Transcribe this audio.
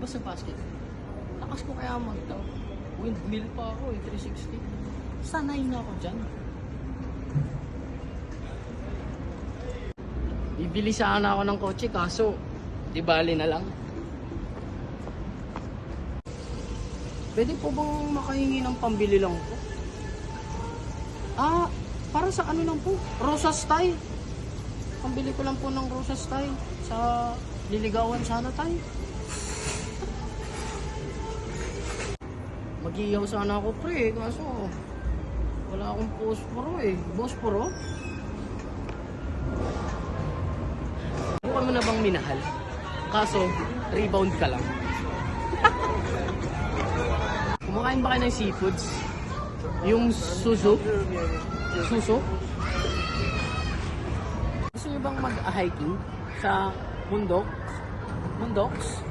ba sa basket? Lakas ko kaya mag-dunk. Windmill pa ako eh, 360. Sanay na ako dyan. Bibili sana ako ng kotse kaso di bali na lang. Pwede po bang makahingi ng pambili lang po? Para sa ano lang po? Rosas Thai. Pambili ko lang po ng Rosas Thai sa liligawan sana tayo. Mag-iyaw sana ako pre, kaso wala akong posporo eh. Bosporo? Bukan mo na bang minahal? Kaso, rebound ka lang. Kumakain ba kayo ng seafoods? Yung suso? Suso? Gusto nyo bang mag-hiking sa bundok? Bundoks?